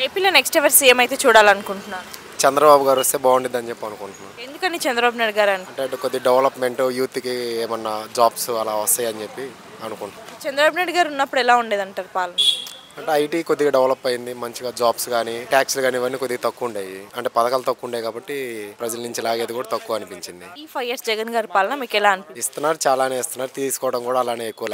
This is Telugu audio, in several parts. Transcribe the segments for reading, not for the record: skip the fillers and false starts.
ఏపీలో నెక్స్ట్ ఎవరు సీఎం అయితే చూడాలనుకుంటున్నాను? చంద్రబాబు గారు వస్తే బాగుండిద్దని చెప్పి అనుకుంటున్నాను. ఎందుకని చంద్రబాబు నాయుడు గారు అంటే కొద్ది డెవలప్మెంట్ యూత్కి ఏమన్నా జాబ్స్ అలా వస్తాయని చెప్పి అనుకుంటున్నాను. చంద్రబాబు నాయుడు గారు ఉన్నప్పుడు ఎలా ఉండేదంటారు పాలన? అంటే ఐటీ కొద్దిగా డెవలప్ అయింది, మంచిగా జాబ్స్ కానీ ట్యాక్స్లు కానీ ఇవన్నీ కొద్దిగా తక్కువ ఉండేవి. అంటే పథకాలు తక్కువ ఉండేవి కాబట్టి ప్రజల నుంచి లాగేది కూడా తక్కువ అనిపించింది. ఈ 5 years జగన్ గారి పాలన మీకు ఎలా అనిపించింది? ఇస్తున్నారు, చాలానే ఇస్తున్నారు, తీసుకోవడం కూడా అలానే ఎక్కువ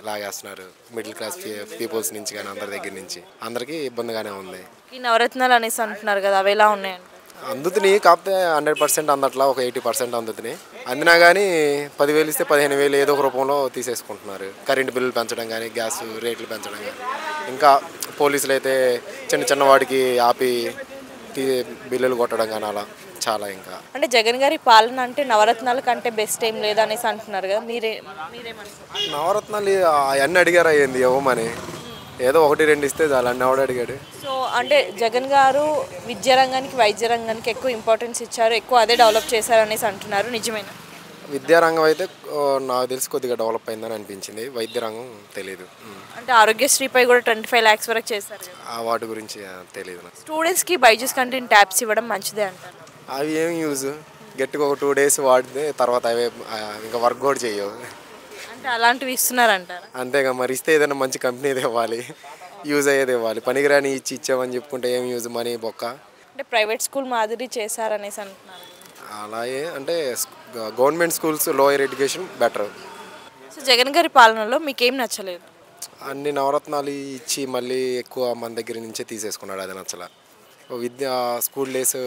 లాగేస్తున్నారు. మిడిల్ క్లాస్ పీపుల్స్ నుంచి కానీ అందరి దగ్గర నుంచి అందరికీ ఇబ్బందిగానే ఉంది. ఈ నవరత్నాలు అనేసి అంటున్నారు కదా, అవి ఎలా ఉన్నాయండి? అందుతున్నాయి, కాకపోతే 100% అందట్లా ఒక 80% అందుతున్నాయి. అందినా కానీ 10,000 ఇస్తే 15,000 ఏదో ఒక రూపంలో తీసేసుకుంటున్నారు. కరెంటు బిల్లులు పెంచడం కానీ, గ్యాస్ రేట్లు పెంచడం కానీ, ఇంకా పోలీసులు అయితే చిన్న చిన్న వాటికి ఆపి బిల్లులు కొట్టడం కానీ అలా చాలా. ఇంకా అంటే జగన్ గారి పాలన అంటే నవరత్నాల కంటే బెస్ట్ ఏం లేదనేసి అంటున్నారు కదా, మీరేమంటారు? నవరత్నాలు అవన్నీ అడిగారా ఏంది ఇవ్వమని? ఏదో 1-2 ఇస్తే చాలా అన్నీ ఎవడు అడిగాడు. సో అంటే జగన్ గారు విద్యారంగానికి వైద్య రంగానికి ఎక్కువ ఇంపార్టెన్స్ ఇచ్చారు, ఎక్కువ అదే డెవలప్ చేశారు అనేసి అంటున్నారు, నిజమేనా? విద్యారంగం అయితే నాకు తెలిసి కొద్దిగా డెవలప్ అయిందని అనిపించింది. వైద్య రంగం తెలీదు. అంటే ఆరోగ్యశ్రీపై కూడా 25 lakhs వరకు చేశారు కదా, ఆ వాటి గురించి తెలియదు నాకు. స్టూడెంట్స్కి బైజూస్ కంటెంట్ ట్యాబ్స్ ఇవ్వడం మంచిదే అంటారు. అవి ఏం యూజ్? గట్టిగా ఒక 2 days వాడితే తర్వాత అవే ఇంకా వర్క్ కూడా చేయవు. అంటే అలాంటివి ఇస్తున్నారంటారు. అంతేగా, మరి ఇస్తే ఏదైనా మంచి కంపెనీది ఇవ్వాలి, యూజ్ అయ్యేది ఇవ్వాలి. పనికిరాని ఇచ్చామని చెప్పుకుంటే ఏం యూజ్? మనీ బొక్క. అంటే ప్రైవేట్ స్కూల్ మాదిరి చేశారనేసి అంటున్నారు. అలాగే అంటే government schools lower education better. So Jagan గారి పాలనలో మీకేం నచ్చలేదు? అన్ని నవరత్నాలు ఇచ్చి మళ్ళీ ఎక్కువ మన దగ్గర నుంచే తీసేసుకున్నాడు, అది నచ్చల. స్కూల్ డేస్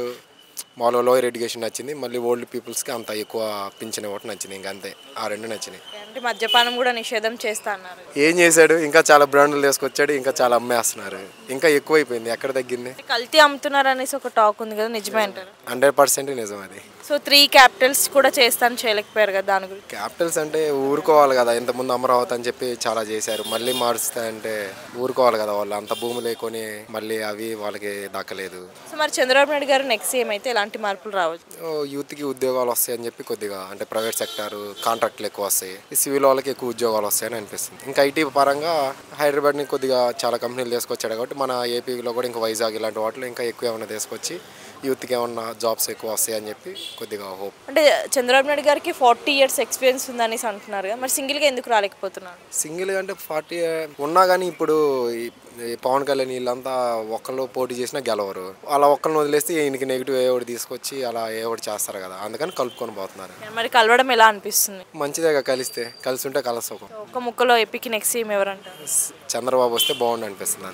మాలో లోయర్ ఎడ్యుకేషన్ నచ్చింది, మళ్ళీ ఓల్డ్ పీపుల్స్కి అంత ఎక్కువ పింఛన్ ఇవ్వటం నచ్చింది. ఇంకా అంతే, ఆ 2 నచ్చినాయి. అంటే మద్యపానం కూడా నిషేధం చేస్తా అన్నారు. ఏం చేశాడు? ఇంకా చాలా బ్రాండ్లు తీసుకొచ్చాడు, ఇంకా చాలా అమ్మేస్తున్నారు, ఇంకా ఎక్కువైపోయింది. ఎక్కడ తగ్గింది? కల్తీ అమ్ముతున్నారు అనేసి ఒక టాక్ ఉంది కదా, నిజమే అంటారు? 100% నిజం అది. సో 3 capitals కూడా చేస్తాను చేయలేకపోయారు కదా, దాని గురించి? క్యాపిటల్స్ అంటే ఊరుకోవాలి కదా. ఇంతకుముందు అమరావతి అని చెప్పి చాలా చేశారు, మళ్ళీ మారుస్తాయంటే ఊరుకోవాలి కదా. వాళ్ళు అంత భూమి లేకొని మళ్ళీ అవి వాళ్ళకి దక్కలేదు. సో మరి చంద్రబాబు నాయుడు గారు నెక్స్ట్ సీఎం అయితే ఎలాంటి మార్పులు రావచ్చు? యూత్కి ఉద్యోగాలు వస్తాయని చెప్పి కొద్దిగా, అంటే ప్రైవేట్ సెక్టార్ కాంట్రాక్ట్లు ఎక్కువ వస్తాయి, సివిల్ వాళ్ళకి ఎక్కువ ఉద్యోగాలు వస్తాయని అనిపిస్తుంది. ఇంకా ఐటీ పరంగా హైదరాబాద్ని కొద్దిగా చాలా కంపెనీలు తీసుకొచ్చాడు కాబట్టి మన ఏపీలో కూడా ఇంకా వైజాగ్ ఇలాంటి వాటిలో ఇంకా ఎక్కువ ఏమైనా తీసుకొచ్చి యూత్కి ఏమన్నా జాబ్స్ ఎక్కువ వస్తాయని చెప్పి కొద్దిగా హోప్. అంటే చంద్రబాబు నాయుడు గారికి 40 years ఎక్స్పీరియన్స్ ఉందనేసి అంటున్నారు కదా, మరి సింగిల్గా ఎందుకు రాలేకపోతున్నారు? సింగిల్గా అంటే 40 ఉన్నా కానీ ఇప్పుడు ఈ పవన్ కళ్యాణ్ వీళ్ళంతా ఒక్కళ్ళు పోటీ చేసినా గెలవరు. అలా ఒక్కరిని వదిలేస్తే ఈయనకి నెగిటివ్ ఏ ఒకటి తీసుకొచ్చి అలా ఏ ఒకటి చేస్తారు కదా, అందుకని కలుపుకొని పోతున్నారు. మరి కలవడం ఎలా అనిపిస్తుంది? మంచిదేగా, కలిసి ఉంటే కలసుకు. ఒక ముక్కలో ఏపీకి నెక్స్ట్ సీఎం ఎవరంటారు? చంద్రబాబు వస్తే బాగుండు అనిపిస్తుంది.